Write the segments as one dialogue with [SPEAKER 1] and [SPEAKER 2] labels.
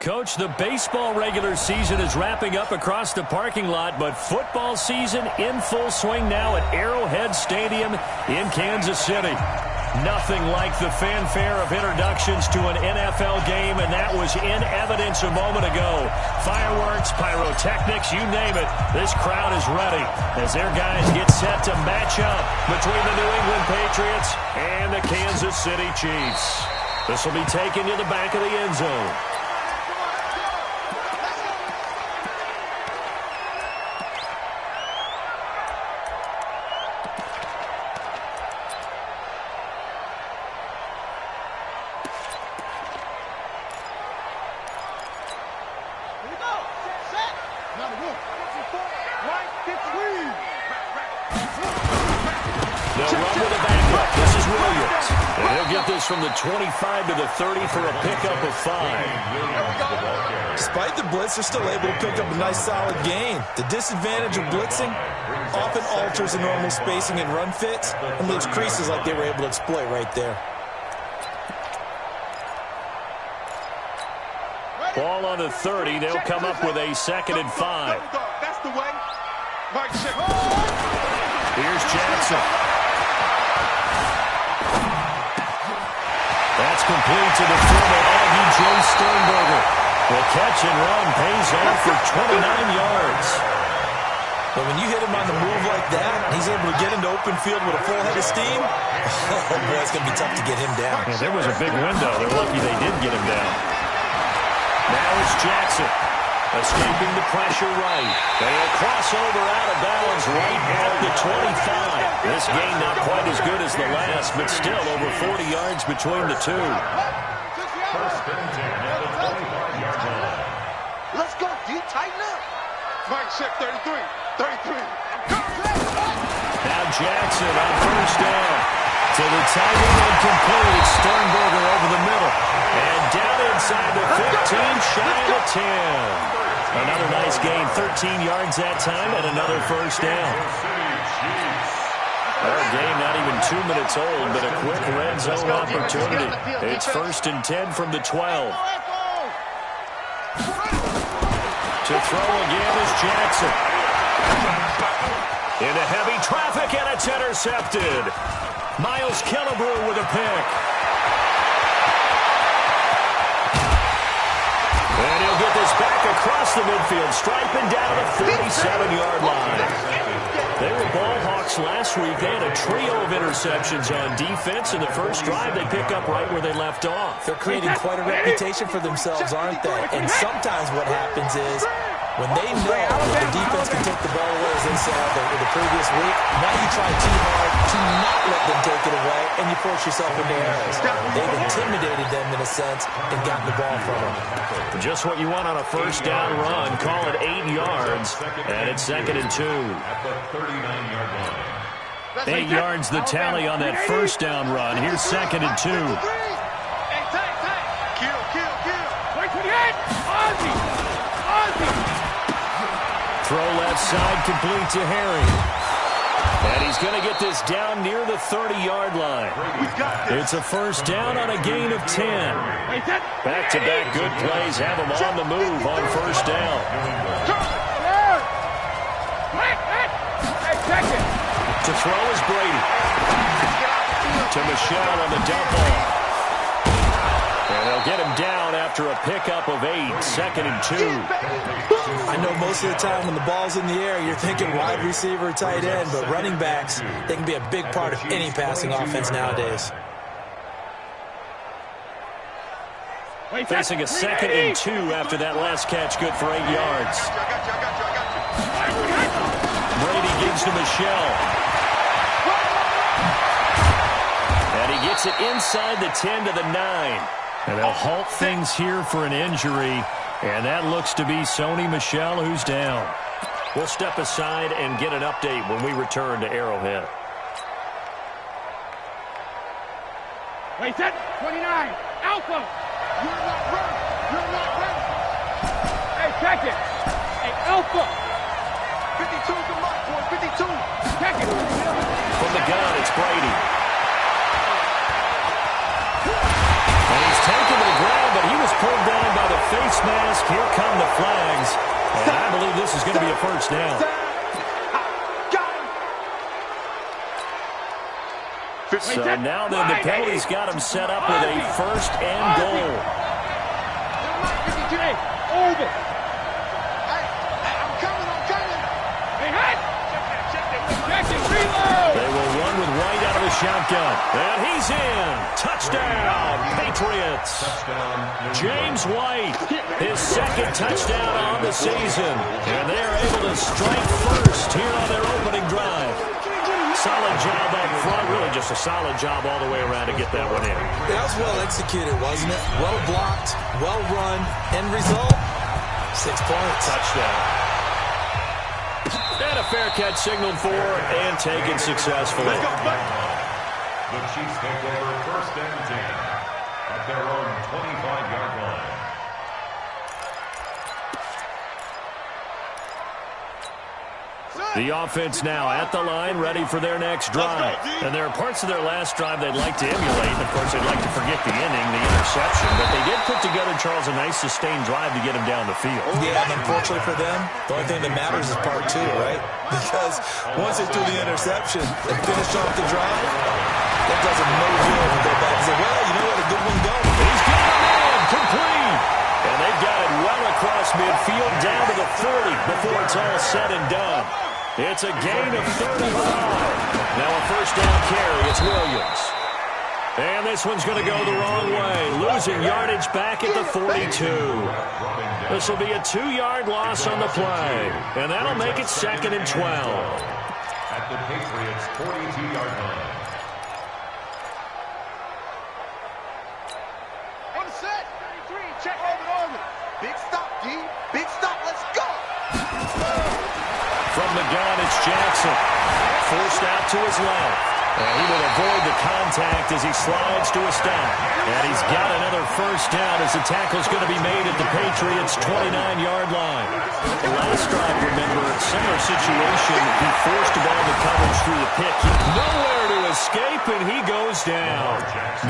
[SPEAKER 1] Coach, the baseball regular season is wrapping up across the parking lot, but football season in full swing now at Arrowhead Stadium in Kansas City. Nothing like the fanfare of introductions to an NFL game, and that was in evidence a moment ago. Fireworks, pyrotechnics, you name it. This crowd is ready as their guys get set to match up between the New England Patriots and the Kansas City Chiefs. This will be taken to the back of the end zone. From the 25 to the 30 for a pickup of 5.
[SPEAKER 2] Despite the blitz, they're still able to pick up a nice solid gain. The disadvantage of blitzing often alters the normal spacing and run fits and leaves creases like they were able to exploit right there.
[SPEAKER 1] Ball on the 30. They'll come up with a 2nd and 5.
[SPEAKER 3] That's the way.
[SPEAKER 1] Here's Jackson. That's complete to the former Aggie Jay Sternberger. The catch and run pays off for 29 yards.
[SPEAKER 2] But when you hit him on the move like that, he's able to get into open field with a full head of steam. Oh, boy, it's going to be tough to get him down.
[SPEAKER 1] Yeah, there was a big window. They're lucky they did get him down. Now it's Jackson. Escaping the pressure right. They'll cross over out of bounds right at the 25. This game not quite as good as the last, but still over 40 yards between the two.
[SPEAKER 3] Let's go. Do you tighten up? Mike check 33. 33.
[SPEAKER 1] Now Jackson on first down. To the tight end and complete. It's Sternberger over the middle. And down inside the 15, shy of the 10. Another nice gain, 13 yards that time, and another first down. Our game not even 2 minutes old, but a quick red zone opportunity. It's 1st and 10 from the 12. To throw again is Jackson. Into heavy traffic, and it's intercepted. Miles Killebrew with a pick. And he'll get this back across the midfield stripe and down the 47-yard line. They were ball hawks last week. They had a trio of interceptions on defense. In the first drive, they pick up right where they left off.
[SPEAKER 2] They're creating quite a reputation for themselves, aren't they? And sometimes what happens is when they know that the defense can take the ball away, as they said the previous week, now you try too hard to not let them take it away, and you force yourself into errors. They've intimidated them in a sense and gotten the ball from them.
[SPEAKER 1] Just what you want on a first down run. Call it 8 yards, and it's 2nd and 2. 8 yards the tally on that first down run. Here's 2nd and 2. Throw left side, complete to Harry. And he's going to get this down near the 30-yard line. It's a first down on a gain of 10. Back-to-back good plays have him on the move on first down. To throw is Brady. To Michelle on the dump off. And they'll get him down after a pickup of 8, 2nd and 2.
[SPEAKER 2] I know most of the time when the ball's in the air, you're thinking wide receiver, tight end, but running backs, they can be a big part of any passing offense nowadays.
[SPEAKER 1] Facing a 2nd and 2 after that last catch, good for 8 yards. Brady gives to Michelle. And he gets it inside the 10 to the 9. And they'll halt things here for an injury. And that looks to be Sony Michel, who's down. We'll step aside and get an update when we return to Arrowhead.
[SPEAKER 4] Wait, set 29. Alpha. You're not ready. You're not ready. Hey, check it. Hey, Alpha. 52 to mark, boy. 52. Check it.
[SPEAKER 1] From the gun, it's Brady. And he's taken to the ground, but he was pulled down by the face mask. Here come the flags. And I believe this is going to be a first down. So now then the penalty's got him set up with a first and goal.
[SPEAKER 4] Over. I'm coming. Hey,
[SPEAKER 1] They will run with White out of the shotgun. And he's in. Touchdown, Patriots. James White, his second touchdown on the season. And they're able to strike first here on their opening drive. Solid job up front. Really just a solid job all the way around to get that one in.
[SPEAKER 2] That was well executed, wasn't it? Well blocked, well run. End result, 6 points.
[SPEAKER 1] Touchdown. And a fair catch signaled for and taken successfully.
[SPEAKER 5] The Chiefs take over first and 10 at their own 25-yard line.
[SPEAKER 1] The offense now at the line, ready for their next drive. And there are parts of their last drive they'd like to emulate. Of course, they'd like to forget the inning, the interception. But they did put together, Charles, a nice sustained drive to get him down the field.
[SPEAKER 2] Yeah, and unfortunately for them, the only thing that matters is part 2, right? Because once they threw the interception and finished off the drive, that does them no good to go back and say, well, you know what, a good one go.
[SPEAKER 1] He's got it in, complete. And they've got it well across midfield, down to the 30 before it's all said and done. It's a gain of 35. Now a first down carry. It's Williams. And this one's going to go the wrong way. Losing yardage back at the 42. This will be a 2-yard loss on the play. And that'll make it 2nd and 12.
[SPEAKER 5] At the Patriots' 42-yard line.
[SPEAKER 3] On the set. 33. Check over. Big stop, D. Big stop. Let's go.
[SPEAKER 1] From the gun, it's Jackson. Forced out to his left. And he will avoid the contact as he slides to a stop. And he's got another first down as the tackle's going to be made at the Patriots' 29-yard line. The last drive, remember, similar situation. He forced a ball to coverage through the pick. Nowhere to escape, and he goes down.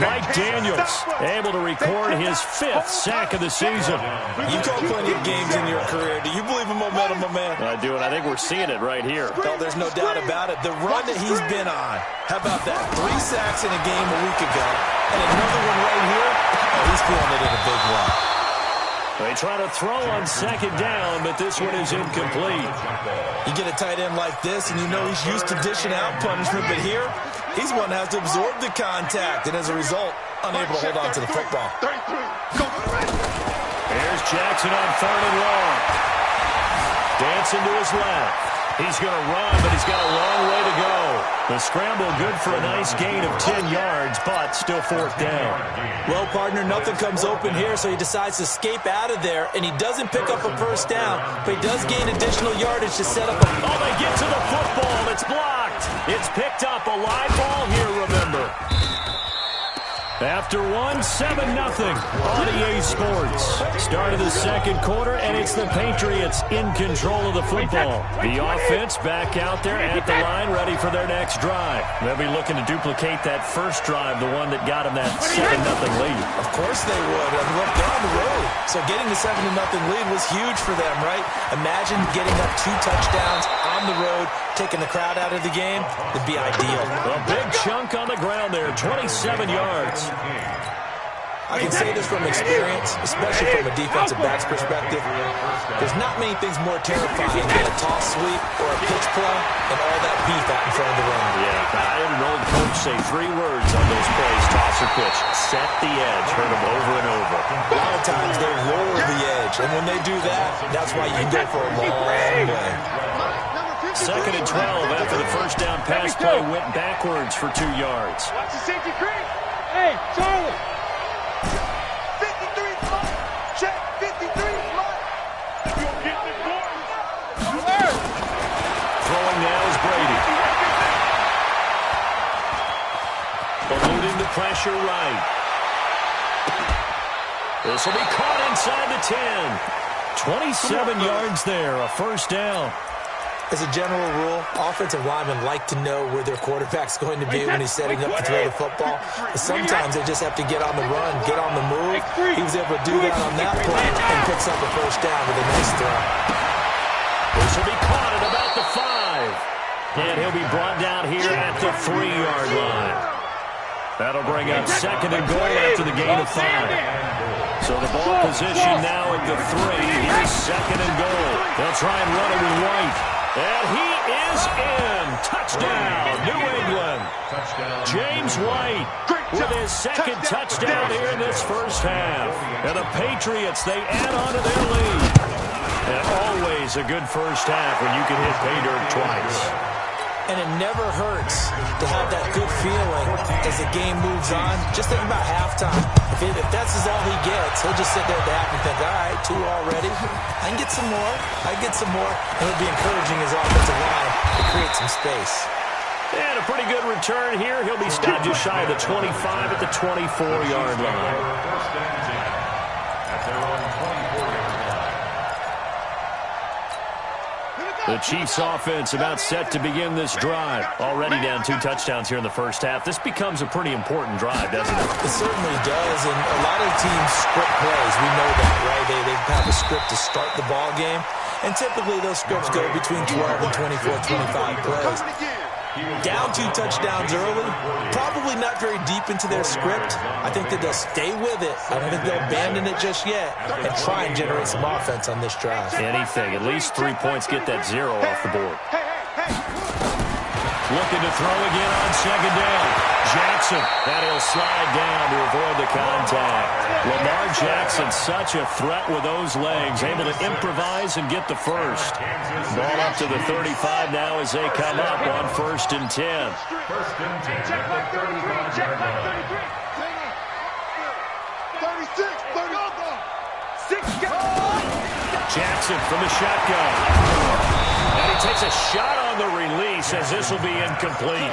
[SPEAKER 1] Mike Daniels able to record his 5th sack of the season.
[SPEAKER 2] You've called plenty of games in your career. Do you believe in momentum, my man?
[SPEAKER 1] I do, and I think we're seeing it right here.
[SPEAKER 2] No, there's no doubt about it. The run that he's been on. How about that? 3 sacks in a game a week ago, and another one right here. Oh, he's feeling it in a big one.
[SPEAKER 1] They try to throw on 2nd down, but this one is incomplete.
[SPEAKER 2] You get a tight end like this, and you know he's used to dishing out punishment, but here, he's one that has to absorb the contact, and as a result, unable to hold on to the football.
[SPEAKER 3] 33. Go.
[SPEAKER 1] Here's Jackson on 3rd and long. Dancing to his left. He's going to run, but he's got a long way to go. The scramble good for a nice gain of 10 yards, but still 4th down.
[SPEAKER 2] Well, partner, nothing comes open here, so he decides to escape out of there, and he doesn't pick up a first down, but he does gain additional yardage to set up a...
[SPEAKER 1] Oh, they get to the football. It's blocked. It's picked up. A live ball here, remember. After 7-0 on EA Sports. Start of the 2nd quarter, and it's the Patriots in control of the football. The offense back out there at the line, ready for their next drive. They'll be looking to duplicate that first drive, the one that got them that 7-0 lead.
[SPEAKER 2] Of course they would. Look, they're on the road. So getting the 7-0 lead was huge for them, right? Imagine getting up 2 touchdowns on the road, taking the crowd out of the game. It'd be ideal.
[SPEAKER 1] A big chunk on the ground there, 27 yards.
[SPEAKER 2] I can say this from experience, especially from a defensive back's perspective. There's not many things more terrifying than a toss sweep or a pitch play and all that beef out in front of the ring.
[SPEAKER 1] Yeah, I heard an old coach say 3 words on those plays, toss or pitch. Set the edge. Heard them over and over.
[SPEAKER 2] A lot of times they roll the edge, and when they do that, that's why you can go for a long way.
[SPEAKER 1] 2nd and 12 after the first down pass play went backwards for 2 yards.
[SPEAKER 4] Watch the safety creep. Hey, Charlie.
[SPEAKER 3] 53 block. Check 53 block.
[SPEAKER 4] You get the boys.
[SPEAKER 1] Throwing now is Brady. Eluding the pressure right. This will be caught inside the 10. 27 yards there, a first down.
[SPEAKER 2] As a general rule, offensive linemen like to know where their quarterback's going to be when he's setting up to throw the football. But sometimes they just have to get on the run, get on the move. He was able to do that on that play and picks up a first down with a nice throw.
[SPEAKER 1] This will be caught at about the 5. And he'll be brought down here at the 3-yard line. That'll bring up second and goal after the gain of 5. So the ball position now at the 3. Here's second and goal. They'll try and run it with White. And he is in. Touchdown, New England. James White with his second touchdown here in this first half. And the Patriots, they add on to their lead. And always a good first half when you can hit pay dirt twice.
[SPEAKER 2] And it never hurts to have that good feeling as the game moves on. Just think about halftime. If that's all he gets, he'll just sit there at the half and think, all right, 2 already. I can get some more. I can get some more. And he'll be encouraging his offensive line to create some space.
[SPEAKER 1] And a pretty good return here. He'll be stopped just shy of the 25 at the 24-yard line.
[SPEAKER 5] At their own 24-yard line.
[SPEAKER 1] The Chiefs offense about set to begin this drive. Already down 2 touchdowns here in the first half. This becomes a pretty important drive, doesn't it?
[SPEAKER 2] It certainly does, and a lot of teams script plays. We know that, right? They have a script to start the ball game, and typically those scripts go between 12 and 24, 25 plays. Down 2 touchdowns early, probably not very deep into their script. I think that they'll stay with it. I don't think they'll abandon it just yet and try and generate some offense on this drive.
[SPEAKER 1] Anything. At least 3 points, get that 0 off the board. Looking to throw again on second down. Jackson, and he'll slide down to avoid the contact. Lamar Jackson, such a threat with those legs, able to improvise and get the first. Ball up to the 35 now as they come up on 1st and 10.
[SPEAKER 5] First and 10 at the 35-yard line.
[SPEAKER 4] 36, 30.
[SPEAKER 1] Jackson from the shotgun. And he takes a shot on the release as this will be incomplete.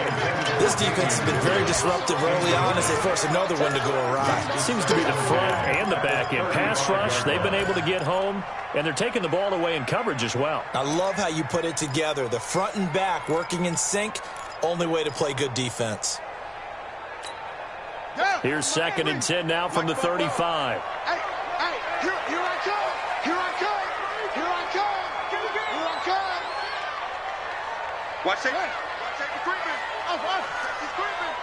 [SPEAKER 2] This defense has been very disruptive early on as they force another one to go awry.
[SPEAKER 1] It seems to be the front and the back end. Pass rush, they've been able to get home, and they're taking the ball away in coverage as well.
[SPEAKER 2] I love how you put it together. The front and back working in sync, only way to play good defense.
[SPEAKER 1] Here's 2nd and 10 now from the 35.
[SPEAKER 4] Hey, here I come. Here I come. Here I come. Here I come. Watch it. Watch it. Equipment. Equipment.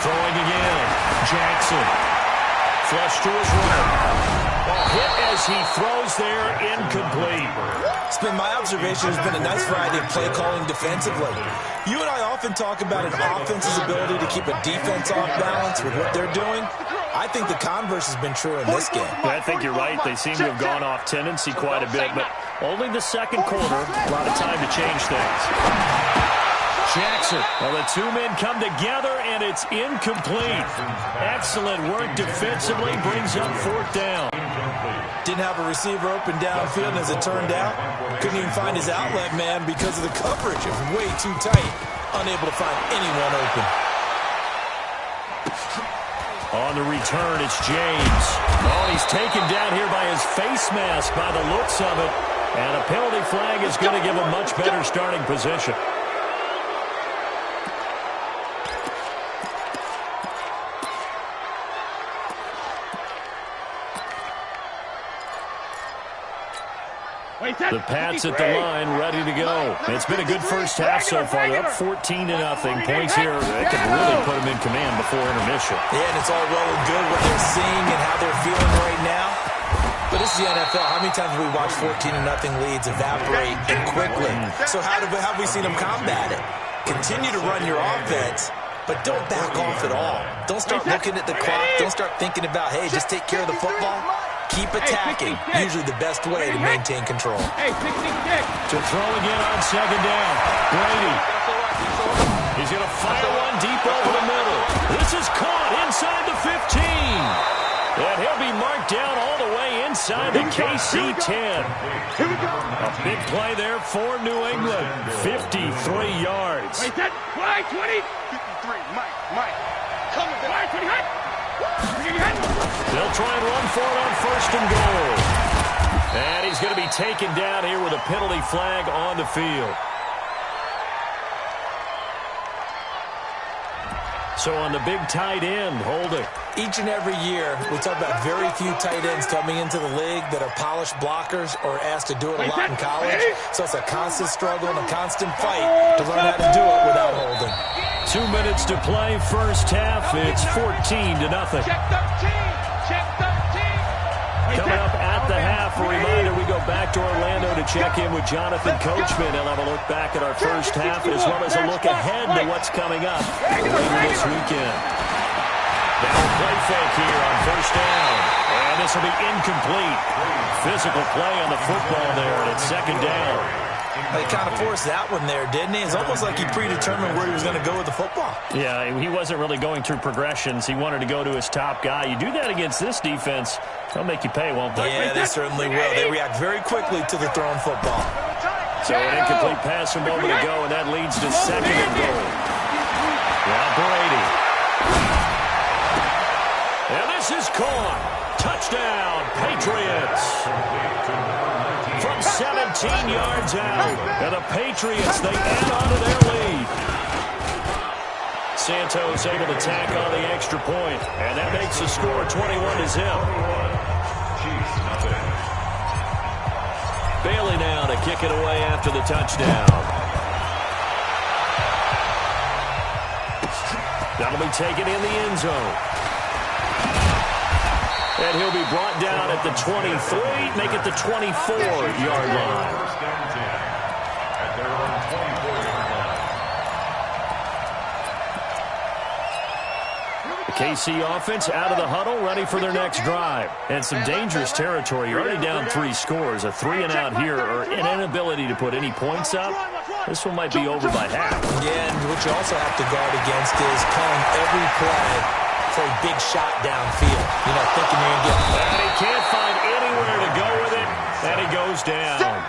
[SPEAKER 1] Throwing again. Jackson. Flush to his right. Ball hit as he throws there, incomplete.
[SPEAKER 2] It's been my observation there's been a nice variety of play calling defensively. You and I often talk about an offense's ability to keep a defense off balance with what they're doing. I think the converse has been true in this game.
[SPEAKER 1] I think you're right. They seem to have gone off tendency quite a bit, but only the second quarter. A lot of time to change things. Jackson. Well, the 2 men come together, and it's incomplete. Excellent work defensively. Brings up 4th down.
[SPEAKER 2] Didn't have a receiver open downfield, and as it turned out, couldn't even find his outlet man because of the coverage. It was way too tight. Unable to find anyone open.
[SPEAKER 1] On the return, it's James. Oh, he's taken down here by his face mask by the looks of it. And a penalty flag is going to give him much better starting position. The Pats at the line, ready to go. It's been a good first half so far. They're up 14-0. Points here that could really put them in command before intermission.
[SPEAKER 2] Yeah, and it's all well and good what they're seeing and how they're feeling right now. But this is the NFL. How many times have we watched 14-0 leads evaporate and quickly? So how have we seen them combat it? Continue to run your offense, but don't back off at all. Don't start looking at the clock. Don't start thinking about, hey, just take care of the football. Keep attacking. Usually the best way to maintain control.
[SPEAKER 1] To throw again on second down. Brady. He's going to fire one deep over the middle. This is caught inside the 15. And he'll be marked down all the way inside the KC 10. A big play there for New England. 53 yards.
[SPEAKER 4] Wait, that fly 20. 53, Mike. Coming fly 20.
[SPEAKER 1] They'll try and run for it on 1st and goal. And he's going to be taken down here with a penalty flag on the field. So on the big tight end, holding.
[SPEAKER 2] Each and every year, we talk about very few tight ends coming into the league that are polished blockers or asked to do it a lot in college. So it's a constant struggle and a constant fight to learn how to do it without holding.
[SPEAKER 1] 2 minutes to play, first half. It's 14-0.
[SPEAKER 4] Check 13. Check 13.
[SPEAKER 1] Coming up at the half, a reminder, we go back to Orlando to check in with Jonathan Coachman. He'll have a look back at our first half as well as a look ahead to what's coming up later this weekend. Now a play fake here on first down. And this will be incomplete. Physical play on the football there, and it's second down.
[SPEAKER 2] He kind of forced that one there, didn't he? It's almost like he predetermined where he was going to go with the football.
[SPEAKER 1] Yeah, he wasn't really going through progressions. He wanted to go to his top guy. You do that against this defense, they'll make you pay, won't they?
[SPEAKER 2] Yeah, they certainly will. They react very quickly to the thrown football.
[SPEAKER 1] So an incomplete pass a moment ago, and that leads to second and goal. Now Brady. And this is caught. Touchdown, Patriots. From 17 yards out. And the Patriots, they add on to their lead. Santos able to tack on the extra point. And that makes the score 21-0. Bailey now to kick it away after the touchdown. That'll be taken in the end zone. And he'll be brought down at the 23, make it the 24-yard line.
[SPEAKER 5] At their own 24-yard line.
[SPEAKER 1] The KC offense out of the huddle, ready for their next drive. And some dangerous territory. You're already down 3 scores. A 3-and-out here, or an inability to put any points up. This one might be over by half.
[SPEAKER 2] Yeah, and what you also have to guard against is calling every play for a big shot downfield. You know, thinking you're going to get...
[SPEAKER 1] And he can't find anywhere to go with it, and he goes down.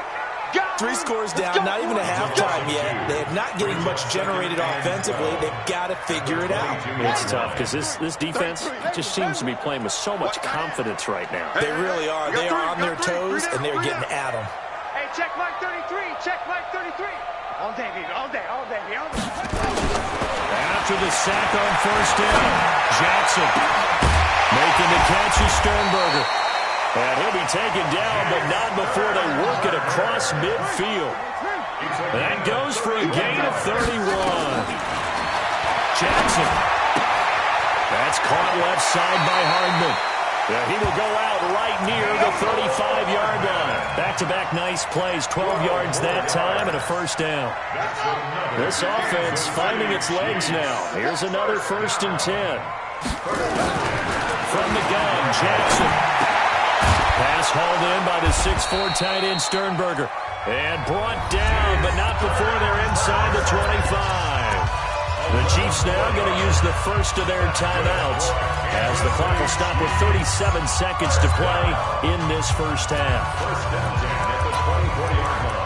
[SPEAKER 2] 3 scores down, not even a halftime yet. They're not getting much generated offensively. They've got to figure it out.
[SPEAKER 1] It's tough because this defense just seems to be playing with so much confidence right now.
[SPEAKER 2] They really are. They are on their toes, and they're getting at them.
[SPEAKER 4] Hey, check Mike 33. Check Mike 33. All day, baby. All day. All day. All day.
[SPEAKER 1] After the sack on first down, Jackson making the catch is Sternberger. And he'll be taken down, but not before they work it across midfield. That goes for a gain of 31. Jackson. That's caught left side by Hardman. He will go out right near the 35-yard line. Back-to-back nice plays, 12 yards that time and a first down. This offense finding its legs now. Here's another 1st and 10. From the gun, Jackson. Pass hauled in by the 6'4" tight end Sternberger. And brought down, but not before they're inside the 25. The Chiefs now going to use the first of their timeouts as the clock will stop with 37 seconds to play in this first half.
[SPEAKER 5] First down, 10 at the 24-yard line.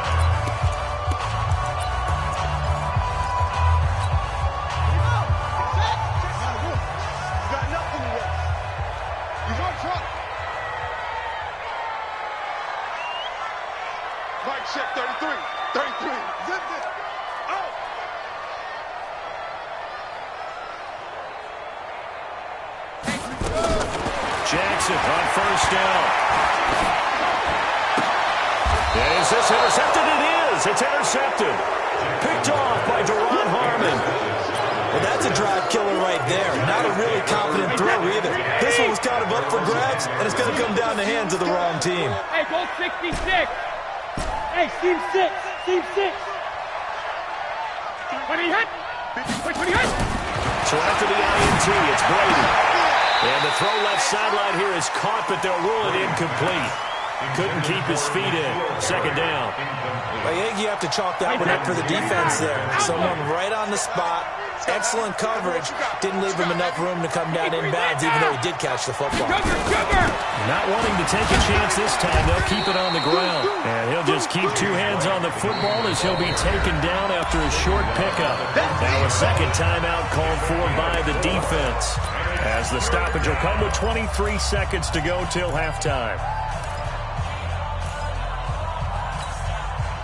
[SPEAKER 3] Mike check 33. 33. Zip it. Out.
[SPEAKER 1] Jackson on first down. Is this intercepted? It is. It's intercepted. Picked off by Deron Harmon.
[SPEAKER 2] Well, that's a drive killer right there. Not a really confident throw either. This one was kind of up for grabs, and it's going to come down the hands of the wrong team.
[SPEAKER 4] Hey, go 66. Hey, team 6. Team 6. When he hit. Wait, when he hit.
[SPEAKER 1] So after the INT, it's Brady. And the throw left sideline here is caught, but they'll rule it incomplete. Couldn't keep his feet in. Second down.
[SPEAKER 2] I think you have to chalk that one up for the defense there. Someone right on the spot. Excellent coverage. Didn't leave him enough room to come down inbounds, even though he did catch the football.
[SPEAKER 1] Not wanting to take a chance this time, they'll keep it on the ground. And he'll just keep 2 hands on the football as he'll be taken down after a short pickup. Now a second timeout called for by the defense, as the stoppage will come with 23 seconds to go till halftime.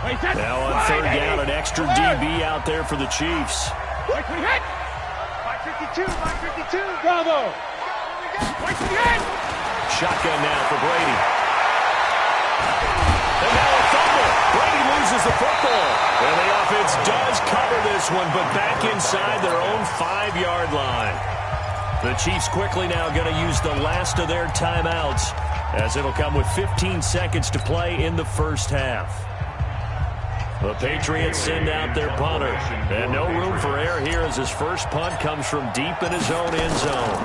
[SPEAKER 1] Now on third down, an extra DB out there for the Chiefs.
[SPEAKER 4] Wait for the hit. 552, 552. Bravo. Wait for the hit.
[SPEAKER 1] Shotgun now for Brady. And now a fumble. Brady loses the football. And the offense does cover this one, but back inside their own 5-yard line. The Chiefs quickly now going to use the last of their timeouts, as it'll come with 15 seconds to play in the first half. The Patriots send out their punter. And no room for error here as his first punt comes from deep in his own end zone.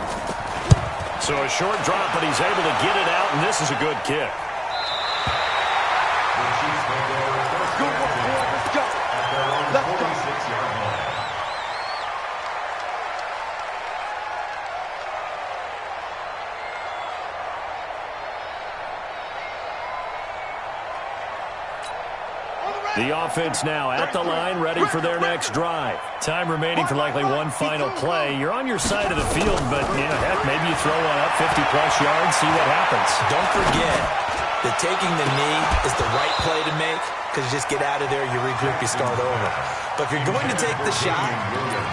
[SPEAKER 1] So a short drop, but he's able to get it out, and this is a good kick.
[SPEAKER 3] Good one, boy. Let's go. Let's go. 46-yard line.
[SPEAKER 1] The offense now at the line, ready for their next drive. Time remaining for likely one final play. You're on your side of the field, but, heck, maybe you throw one up 50-plus yards, see what happens.
[SPEAKER 2] Don't forget that taking the knee is the right play to make, because you just get out of there, you regroup, you start over. But if you're going to take the shot,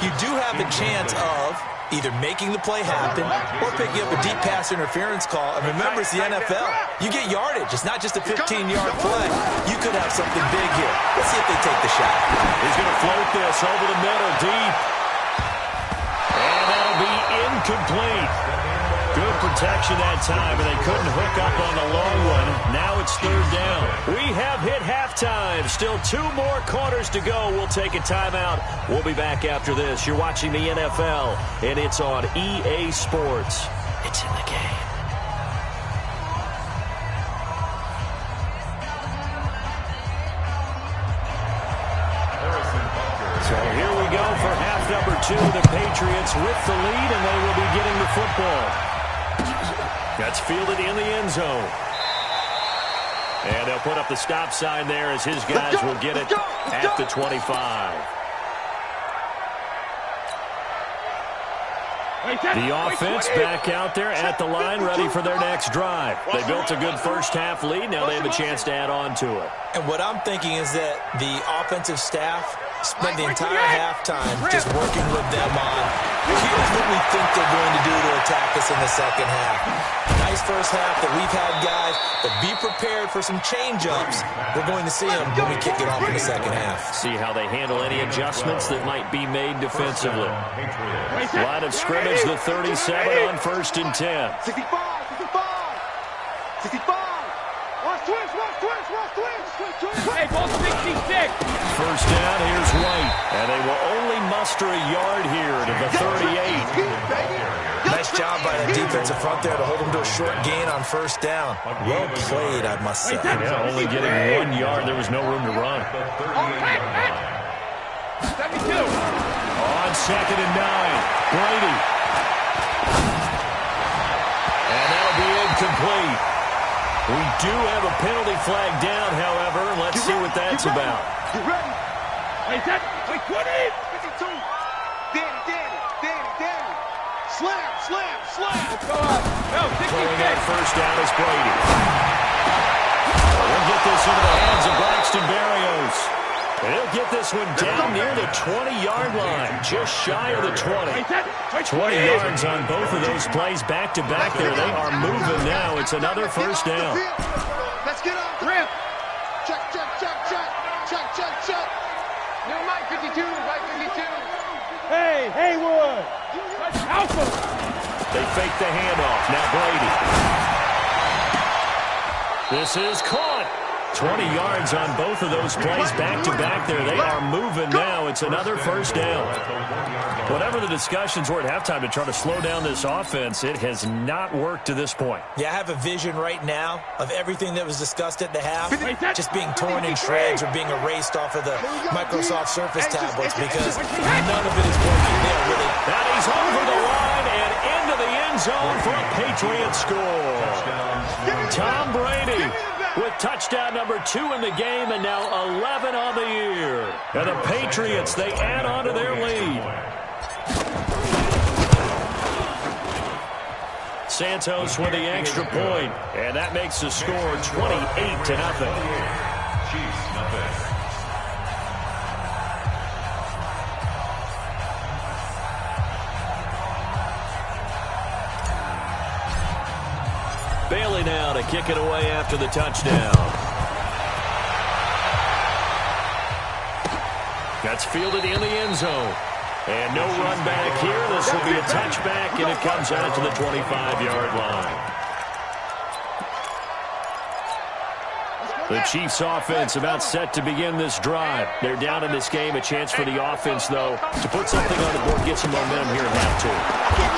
[SPEAKER 2] you do have a chance of either making the play happen or picking up a deep pass interference call. And remember, it's the NFL. You get yardage. It's not just a 15-yard play. You could have something big here. Let's see if they take the shot.
[SPEAKER 1] He's going to float this over the middle deep. And that'll be incomplete. Good protection that time, and they couldn't hook up on the long one. Now it's third down. We have hit halftime. Still 2 more quarters to go. We'll take a timeout. We'll be back after this. You're watching the NFL, and it's on EA Sports. It's in the game. So here we go for half number 2. The Patriots with the lead, and they will be getting the football. That's fielded in the end zone. And they'll put up the stop sign there as his guys will get it at the 25. The offense back out there at the line, ready for their next drive. They built a good first-half lead. Now they have a chance to add on to it.
[SPEAKER 2] And what I'm thinking is that the offensive staff spent the entire halftime just working with them on, here's what we think they're going to do to attack us in the second half. Nice first half that we've had, guys, but be prepared for some change-ups. We're going to see them when we kick it off in the second half.
[SPEAKER 1] See how they handle any adjustments that might be made defensively. Line of scrimmage, the 37 on 1st and 10.
[SPEAKER 3] 65, 65, 65. Watch twitch.
[SPEAKER 4] Hey, ball 66.
[SPEAKER 1] First down, here's White. And they will only muster a yard here to the 38.
[SPEAKER 2] Nice job by the defensive front there to hold them to a short gain on first down. Well played, I must say.
[SPEAKER 1] Yeah, only getting 1 yard. There was no room to run.
[SPEAKER 4] 72.
[SPEAKER 1] On 2nd and 9, Brady. And that'll be incomplete. We do have a penalty flag down, however. Let's see what that's about.
[SPEAKER 3] You ready?
[SPEAKER 4] Wait, 20.
[SPEAKER 3] 52. Danny. Slam.
[SPEAKER 4] Go up. No,
[SPEAKER 1] Pulling
[SPEAKER 4] 66.
[SPEAKER 1] out first down is Brady. We'll get this into the hands of Braxton Berrios. And he'll get this one down near the 20-yard line, just shy of the 20. 20 yards on both of those plays back-to-back there. They are moving now. It's another first down.
[SPEAKER 3] Let's get on.
[SPEAKER 4] Rip.
[SPEAKER 3] Check.
[SPEAKER 4] No, Mike 52. Mike 52. Hey, Haywood. Alpha.
[SPEAKER 1] They fake the handoff. Now Brady. This is caught. 20 yards on both of those plays back-to-back there. They are moving now. It's another first down. Whatever the discussions were at halftime to try to slow down this offense, it has not worked to this point.
[SPEAKER 2] Yeah, I have a vision right now of everything that was discussed at the half just being torn in shreds or being erased off of the Microsoft Surface tablets because none of it is working there, really.
[SPEAKER 1] Now he's over the line and into the end zone for a Patriots score. Tom Brady with touchdown number 2 in the game and now 11 on the year. And the Patriots, they add on to their lead. Santos with the extra point, and that makes the score 28-0.
[SPEAKER 5] Chiefs nothing.
[SPEAKER 1] now to kick it away after the touchdown. That's fielded in the end zone. And no run back here. This will be a touchback, and it comes out to the 25-yard line. The Chiefs offense about set to begin this drive. They're down in this game. A chance for the offense, though, to put something on the board, get some momentum here at half two.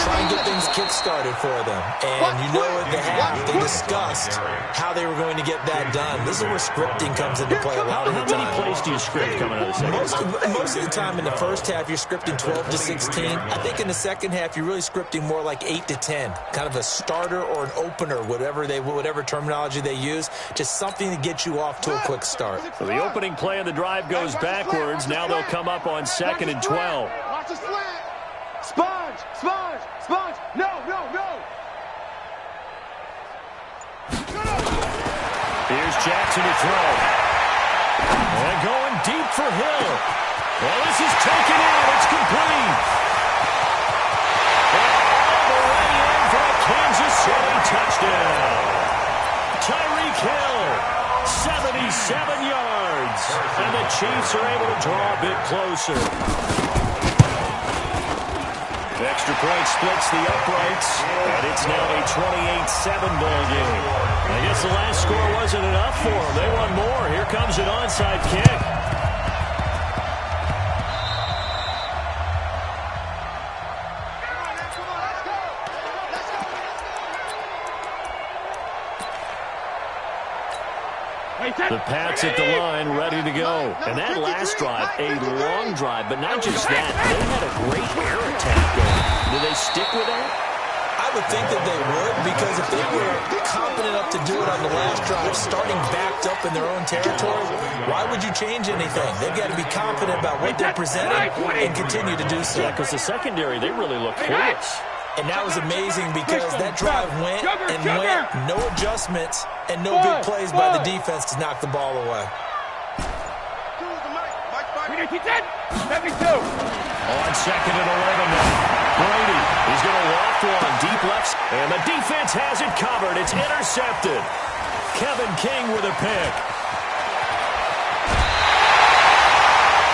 [SPEAKER 2] Try and get things kick-started for them. And you know at the half, they discussed how they were going to get that done. This is where scripting comes into play a lot of the time.
[SPEAKER 1] How many plays do you script coming out of the second?
[SPEAKER 2] Most of the time in the first half, you're scripting 12 to 16. I think in the second half, you're really scripting more like 8 to 10. Kind of a starter or an opener, whatever terminology they use. Just something to get you off to a quick start.
[SPEAKER 1] So the opening play of the drive goes backwards. Now they'll come up on 2nd and 12.
[SPEAKER 4] Watch the slant. Sponge, sponge, sponge. No, no, no.
[SPEAKER 1] Here's Jackson to throw. And going deep for Hill. Well, this is taken in. It's complete. And the way in for a Kansas City touchdown. Tyreek Hill, 77 yards. And the Chiefs are able to draw a bit closer. The extra point splits the uprights, and it's now a 28-7 ball game. I guess the last score wasn't enough for them. They want more. Here comes an onside kick. The Pats at the line, ready to go. And that last drive, a long drive, but not just that. They had a great air attack going. Do they stick with that?
[SPEAKER 2] I would think that they would, because if they were confident enough to do it on the last drive, starting backed up in their own territory, why would you change anything? They've got to be confident about what they're presenting and continue to do so.
[SPEAKER 1] Yeah, because the secondary, they really look clueless.
[SPEAKER 2] And that was amazing because that drive went and went, no adjustments, and no big plays by the defense to knock the ball away.
[SPEAKER 4] 72.
[SPEAKER 1] On 2nd and 11 now. Brady, he's going to loft one deep left, and the defense has it covered. It's intercepted. Kevin King with a pick.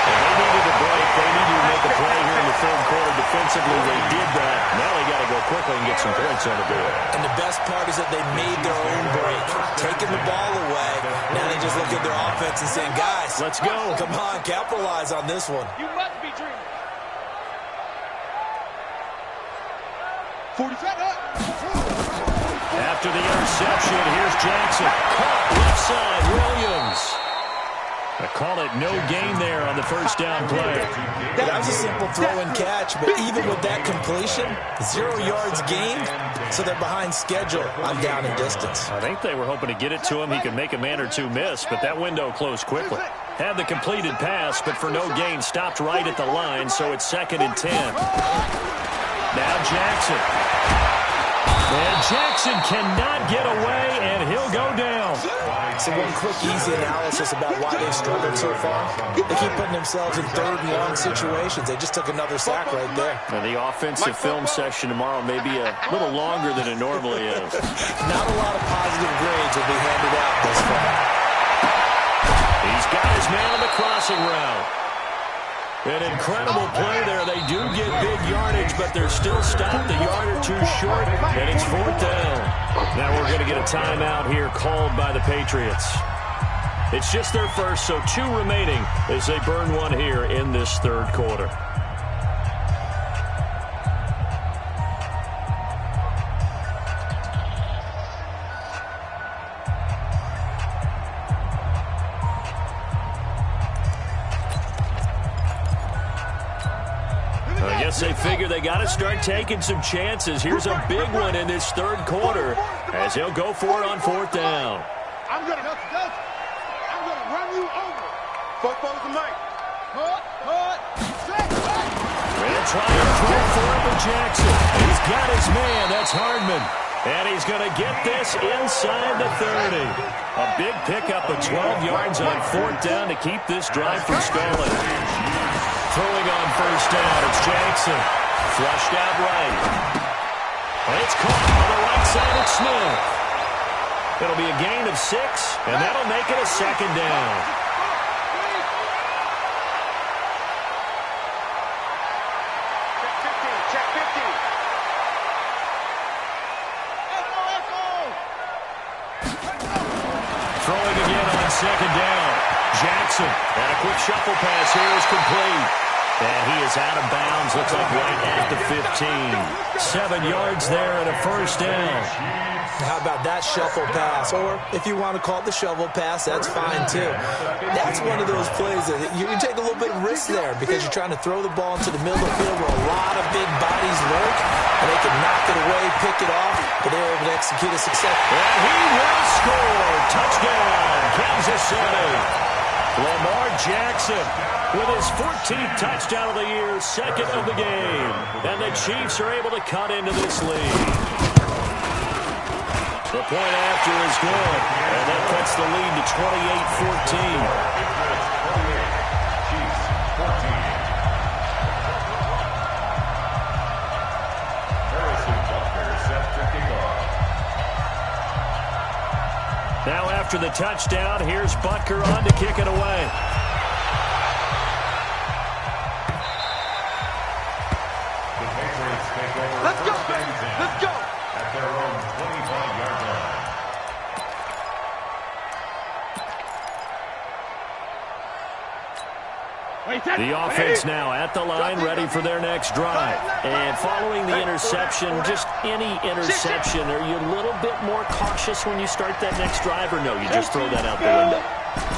[SPEAKER 1] And they needed a break. They needed to make a play here in the third quarter. Defensively, they did that. Now they got to go quickly and get some points on the board.
[SPEAKER 2] And the best part is that they made their own break, taking the ball away. Now they just look at their offense and saying, guys,
[SPEAKER 1] let's go.
[SPEAKER 2] Come on, capitalize on this one.
[SPEAKER 4] You must be dreaming. 47 up.
[SPEAKER 1] After the interception, here's Jackson. Caught left side, Williams. I call it no gain there on the first down play.
[SPEAKER 2] That was a simple throw and catch, but even with that completion, 0 yards gained, so they're behind schedule on down and distance.
[SPEAKER 1] I think they were hoping to get it to him. He could make a man or two miss, but that window closed quickly. Had the completed pass, but for no gain, stopped right at the line, so it's 2nd and 10. Now Jackson. And Jackson cannot get away, and he'll go down.
[SPEAKER 2] So one quick, easy analysis about why they've struggled so far. They keep putting themselves in 3rd and long situations. They just took another sack right there.
[SPEAKER 1] And the offensive film session tomorrow may be a little longer than it normally is.
[SPEAKER 2] Not a lot of positive grades will be handed out this far.
[SPEAKER 1] He's got his man on the crossing route. An incredible play there. They do get big yardage, but they're still stopped a yard or two short, and it's 4th down. Now we're going to get a timeout here called by the Patriots. It's just their first, so 2 remaining as they burn one here in this third quarter. They figure they got to start taking some chances. Here's a big one in this third quarter as he'll go for it on 4th down.
[SPEAKER 4] I'm gonna run you over. Football's the mic.
[SPEAKER 1] They'll try to throw for it to Jackson. He's got his man. That's Hardman. And he's going to get this inside the 30. A big pickup of 12 yards on 4th down to keep this drive from stalling. Throwing on 1st down, it's Jackson. Flushed out right. And it's caught on the right side of Smith. It'll be a gain of 6, and that'll make it a second down.
[SPEAKER 3] Check 50.
[SPEAKER 1] Throwing again on second down. Jackson, and a quick shuffle pass here is complete. And he is out of bounds, looks like right at the 15. 7 yards there and a first down.
[SPEAKER 2] How about that shuffle pass? Or if you want to call it the shovel pass, that's fine too. That's one of those plays that you take a little bit of risk there because you're trying to throw the ball into the middle of the field where a lot of big bodies lurk, and they can knock it away, pick it off, but they're able to execute a success.
[SPEAKER 1] And he will score. Touchdown, Kansas City. Lamar Jackson with his 14th touchdown of the year, second of the game. And the Chiefs are able to cut into this lead. The point after is good, and that cuts the lead to 28-14.
[SPEAKER 5] Chiefs 14. Harrison Butker set to kick off.
[SPEAKER 1] Now after the touchdown, here's Butker on to kick it away.
[SPEAKER 5] The Patriots take over.
[SPEAKER 3] Let's go, baby. Let's go.
[SPEAKER 5] At their own 25-yard line.
[SPEAKER 1] The offense now at the line, ready for their next drive. And following the interception, just any interception, are you a little bit more cautious when you start that next drive, or no, you just throw that out the window?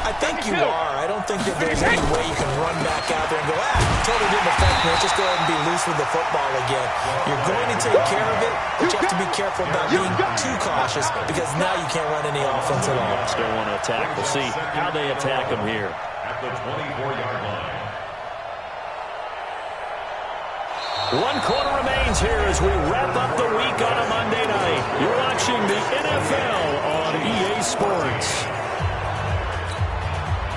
[SPEAKER 2] I think you are. I don't think that there's any way you can run back out there and go, totally didn't affect me. Let's just go ahead and be loose with the football again. You're going to take care of it, but you have to be careful about being too cautious because now you can't run any offense at all.
[SPEAKER 1] Still want to attack. We'll see how they attack them here.
[SPEAKER 5] At the 24-yard line.
[SPEAKER 1] 1 quarter remains here as we wrap up the week on a Monday night. You're watching the NFL on EA Sports.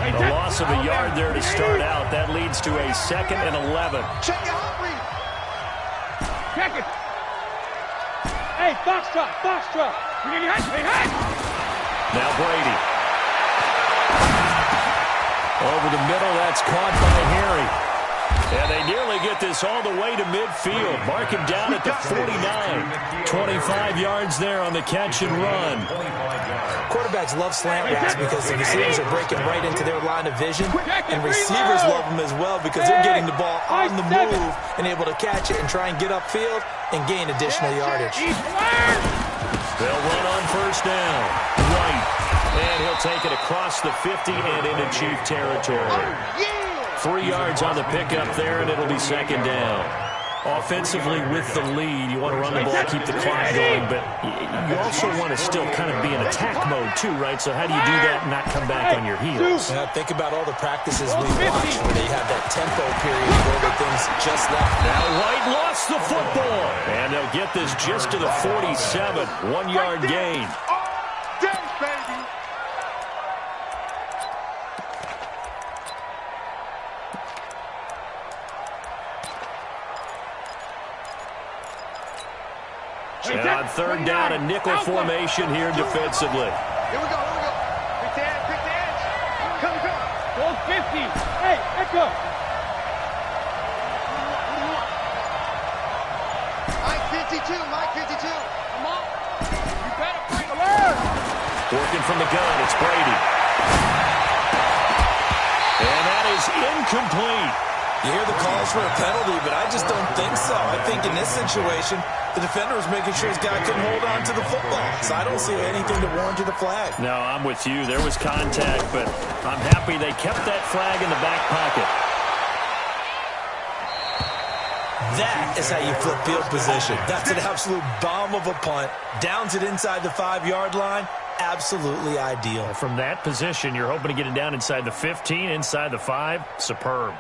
[SPEAKER 1] The loss of a yard there to start out. That leads to a 2nd and 11.
[SPEAKER 3] Check your heart rate.
[SPEAKER 4] Check it. Hey, Foxtrot, Foxtrot. Hey.
[SPEAKER 1] Now Brady. Over the middle, that's caught by Harry. And they nearly get this all the way to midfield. Mark him down at the 49. 25 yards there on the catch and run.
[SPEAKER 2] Quarterbacks love slant routes because the receivers are breaking right into their line of vision, and receivers love them as well because they're getting the ball on the move and able to catch it and try and get upfield and gain additional yardage.
[SPEAKER 1] They'll run on first down. Right. And he'll take it across the 50 and into Chief territory. 3 yards on the pickup there, and it'll be second down. Offensively, with the lead, you want to run the ball, keep the clock going, but you also want to still kind of be in attack mode too, right? So how do you do that and not come back on your heels?
[SPEAKER 2] Think about all the practices we watched where they had that tempo period where things just left.
[SPEAKER 1] Now White lost the football, and they'll get this just to the 47. 1 yard gain. And on third down, a nickel formation here defensively.
[SPEAKER 3] Here we go. Pick the edge. Come.
[SPEAKER 4] Go 50. Hey, echo.
[SPEAKER 3] Mike 52.
[SPEAKER 4] Come on. You better bring alert.
[SPEAKER 1] Working from the gun, it's Brady. And that is incomplete.
[SPEAKER 2] You hear the calls for a penalty, but I just don't think so. I think in this situation, the defender was making sure his guy couldn't hold on to the football. So I don't see anything to warrant the flag.
[SPEAKER 1] No, I'm with you. There was contact, but I'm happy they kept that flag in the back pocket.
[SPEAKER 2] That is how you flip field position. That's an absolute bomb of a punt. Downs it inside the 5-yard line. Absolutely ideal.
[SPEAKER 1] From that position, you're hoping to get it down inside the 15, inside the 5. Superb.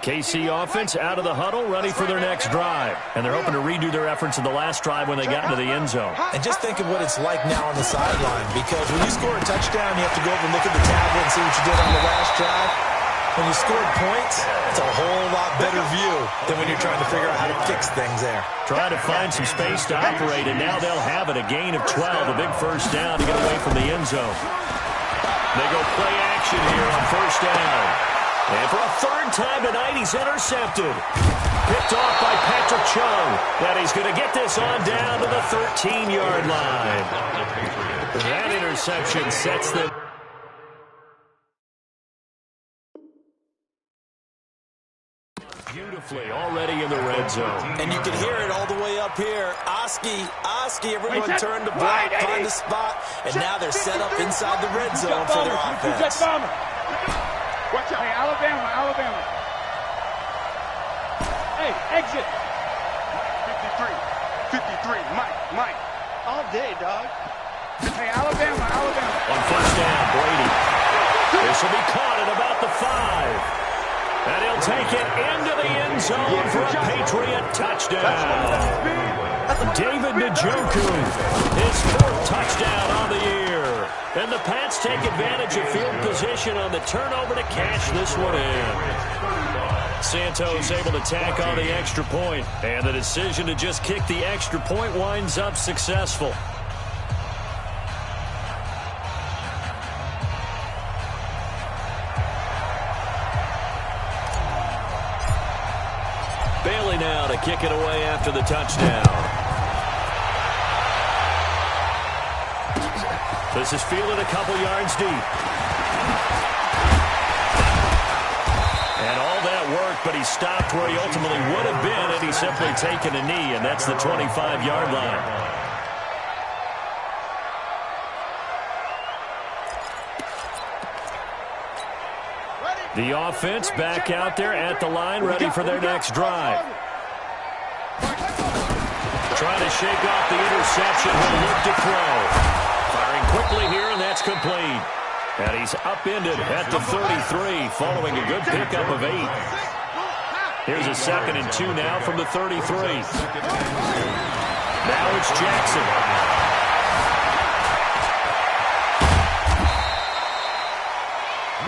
[SPEAKER 1] KC offense out of the huddle, ready for their next drive. And they're hoping to redo their efforts in the last drive when they got into the end zone.
[SPEAKER 2] And just think of what it's like now on the sideline, because when you score a touchdown, you have to go over and look at the tablet and see what you did on the last drive. When you scored points, it's a whole lot better view than when you're trying to figure out how to fix things there.
[SPEAKER 1] Trying to find some space to operate, and now they'll have it. A gain of 12, a big first down to get away from the end zone. They go play action here on first down. And for a third time tonight, he's intercepted. Picked off by Patrick Chung. And he's going to get this on down to the 13-yard line. That interception sets them. Beautifully, already in the red zone.
[SPEAKER 2] And you can hear it all the way up here. Oski, everyone turned to block, find the spot, and now they're set up inside the red zone for their offense.
[SPEAKER 4] Watch out. Hey, Alabama. Hey, exit.
[SPEAKER 3] 53, Mike. All day, dog.
[SPEAKER 4] Hey, Alabama.
[SPEAKER 1] On first down, Brady. This will be caught at about the 5. And he'll take it into the end zone for a Patriot touchdown. David Njoku, his 4th touchdown on the year. And the Pats take advantage of field position on the turnover to cash this one in. Santos able to tack on the extra point, and the decision to just kick the extra point winds up successful. Bailey now to kick it away after the touchdown. This is fielded a couple yards deep. And all that work, but he stopped where he ultimately would have been had he simply taken a knee, and that's the 25-yard line. The offense back out there at the line, ready for their next drive. Trying to shake off the interception. He'll look to throw. Firing quickly here, and that's complete. And he's upended at the 33, following a good pickup of 8. Here's a 2nd and 2 now from the 33. Now it's Jackson.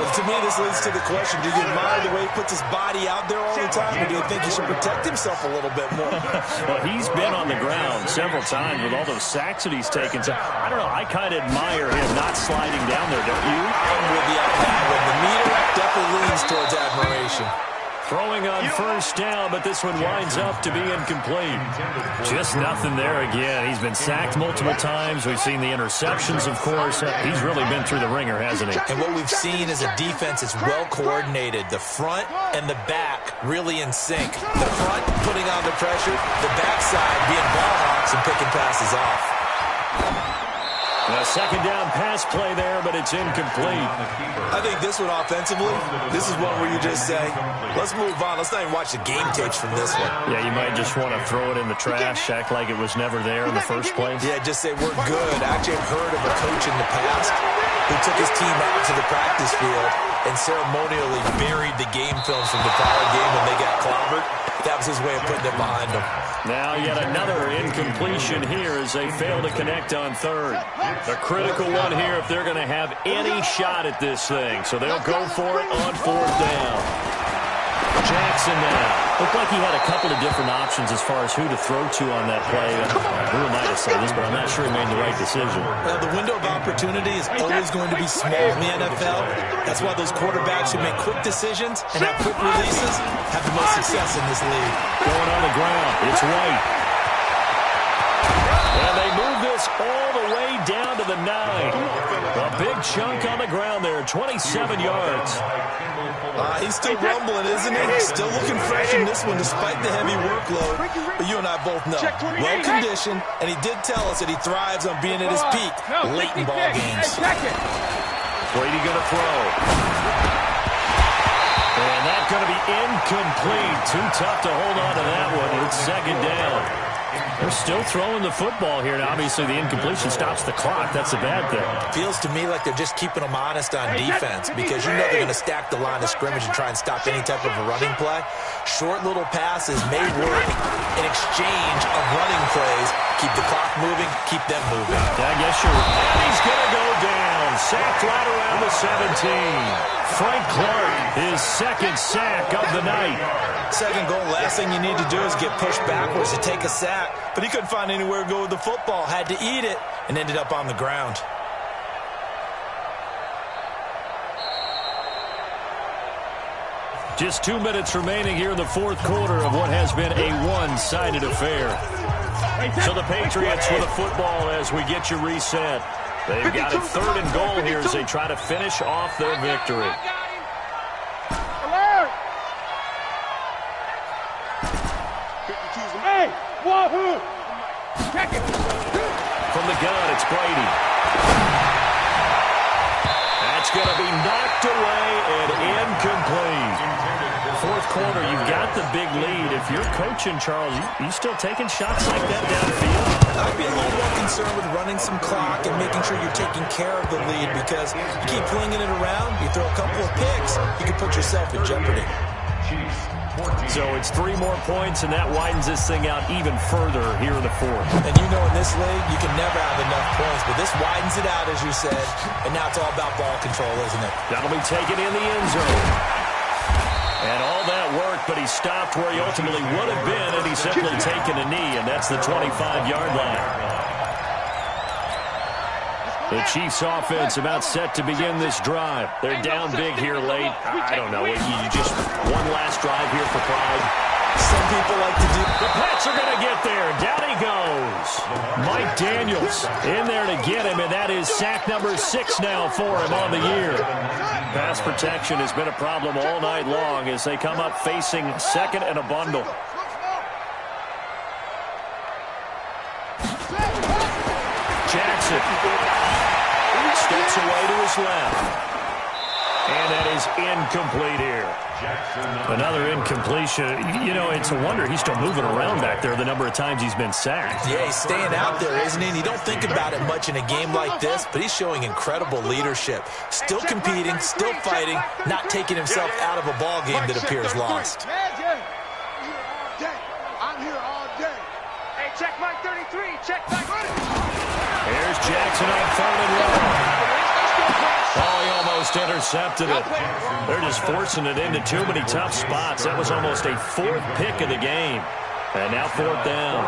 [SPEAKER 2] Well, to me, this leads to the question, do you admire the way he puts his body out there all the time, or do you think he should protect himself a little bit more?
[SPEAKER 1] Well, he's been on the ground several times with all those sacks that he's taken. So, I don't know, I kind of admire him not sliding down there, don't you?
[SPEAKER 2] I'm with you on that one. The meter definitely leans towards admiration.
[SPEAKER 1] Throwing on first down, but this one winds up to be incomplete. Just nothing there again. He's been sacked multiple times. We've seen the interceptions, of course. He's really been through the ringer, hasn't he?
[SPEAKER 2] And what we've seen is a defense that's well coordinated. The front and the back really in sync. The front putting on the pressure, the backside being ball hawks and picking passes off.
[SPEAKER 1] A second down pass play there, but it's incomplete.
[SPEAKER 2] I think this one offensively, this is one where you just say, let's move on. Let's not even watch the game tapes from this one.
[SPEAKER 1] Yeah, you might just want to throw it in the trash, act like it was never there in the first place.
[SPEAKER 2] Yeah, just say we're good. Actually, I've heard of a coach in the past who took his team out to the practice field and ceremonially buried the game film from the prior game when they got clobbered. That was his way of putting it behind them.
[SPEAKER 1] Now yet another incompletion here as they fail to connect on third. A critical one here if they're going to have any shot at this thing. So they'll go for it on fourth down. Jackson now. Looked like he had a couple of different options as far as who to throw to on that play. Who am I to say this, but I'm not sure he made the right decision.
[SPEAKER 2] The window of opportunity is always going to be small in the NFL. That's why those quarterbacks who make quick decisions and have quick releases have the most success in this league.
[SPEAKER 1] Going on the ground, it's White. And they move this all the way down to the 9. A big chunk on the ground there, 27 yards.
[SPEAKER 2] He's still rumbling, isn't he? Still looking fresh in this one despite the heavy workload. But you and I both know, well-conditioned, and he did tell us that he thrives on being at his peak late in ball games.
[SPEAKER 1] Brady going to throw. And that's going to be incomplete. Too tough to hold on to that one. It's second down. They're still throwing the football here, and obviously the incompletion stops the clock. That's a bad thing.
[SPEAKER 2] Feels to me like they're just keeping them honest on defense because you know they're going to stack the line of scrimmage and try and stop any type of a running play. Short little passes may work in exchange of running plays. Keep the clock moving, keep them moving.
[SPEAKER 1] I guess you're right. And he's going to go down. Sacked right around the 17. Frank Clark, his second sack of the night.
[SPEAKER 2] Second goal, last thing you need to do is get pushed backwards to take a sack. But he couldn't find anywhere to go with the football. Had to eat it and ended up on the ground.
[SPEAKER 1] Just 2 minutes remaining here in the fourth quarter of what has been a one-sided affair. So the Patriots with the football as we get you reset. They've got a third and goal here as they try to finish off their victory.
[SPEAKER 4] Hey, wahoo! Check it.
[SPEAKER 1] From the gun, it's Brady. That's going to be knocked away and incomplete. Fourth quarter, you've got the big lead. If you're coaching, Charles, you still taking shots like that downfield?
[SPEAKER 2] I'd be a little more concerned with running some clock and making sure you're taking care of the lead because you keep flinging it around, you throw a couple of picks, you can put yourself in jeopardy.
[SPEAKER 1] So it's 3 more points, and that widens this thing out even further here in the fourth.
[SPEAKER 2] And you know in this league, you can never have enough points, but this widens it out, as you said, and now it's all about ball control, isn't it?
[SPEAKER 1] That'll be taken in the end zone. And all that worked, but he stopped where he ultimately would have been, and he's simply taken a knee, and that's the 25-yard line. The Chiefs offense about set to begin this drive. They're down big here late. I don't know. You just one last drive here for pride.
[SPEAKER 2] Some people like to do.
[SPEAKER 1] The Pats are going to get there. Down he goes. Mike Daniels in there to get him, and that is sack number 6 now for him on the year. Pass protection has been a problem all night long as they come up facing second and a bundle. Jackson steps away to his left. And that is incomplete here. Another incompletion. You know, it's a wonder he's still moving around back there the number of times he's been sacked.
[SPEAKER 2] Yeah, he's staying out there, isn't he? And you don't think about it much in a game like this, but he's showing incredible leadership. Still competing, still fighting, not taking himself out of a ball game that appears lost.
[SPEAKER 3] I'm here all day.
[SPEAKER 4] Hey, check Mike 33. Check Mike 30.
[SPEAKER 1] Here's Jackson on 3rd and long. Oh, he almost intercepted it. They're just forcing it into too many tough spots. That was almost a 4th pick of the game. And now 4th down.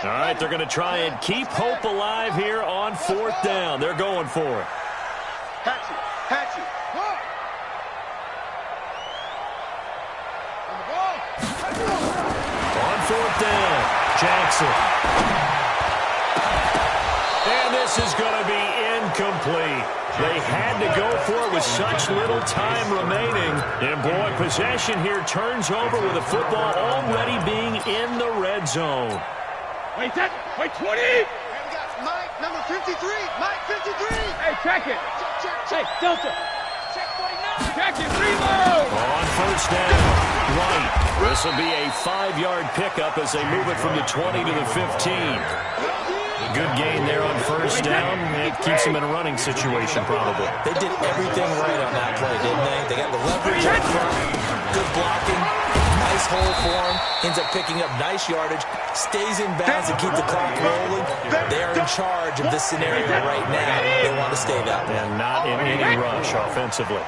[SPEAKER 1] All right, they're going to try and keep hope alive here on 4th down. They're going for it.
[SPEAKER 3] Hatchet.
[SPEAKER 1] On 4th down, Jackson. And this is going to be incomplete. They had to go for it with such little time remaining. And, boy, possession here turns over with the football already being in the red zone.
[SPEAKER 4] Wait, 20.
[SPEAKER 3] Hey, we got Mike, number 53. Mike, 53.
[SPEAKER 4] Hey, check it.
[SPEAKER 3] Check.
[SPEAKER 4] Hey, Delta. Check 49. Check it. Reload.
[SPEAKER 1] On 1st down, right. This will be a 5-yard pickup as they move it from the 20 to the 15. Good gain there on 1st down. It keeps them in a running situation, probably.
[SPEAKER 2] They did everything right on that play, didn't they? They got the leverage up front, good blocking, nice hole for him, ends up picking up nice yardage, stays in bounds and keep the clock rolling. They're in charge of this scenario right now. They want to stay that way.
[SPEAKER 1] And not in any rush offensively.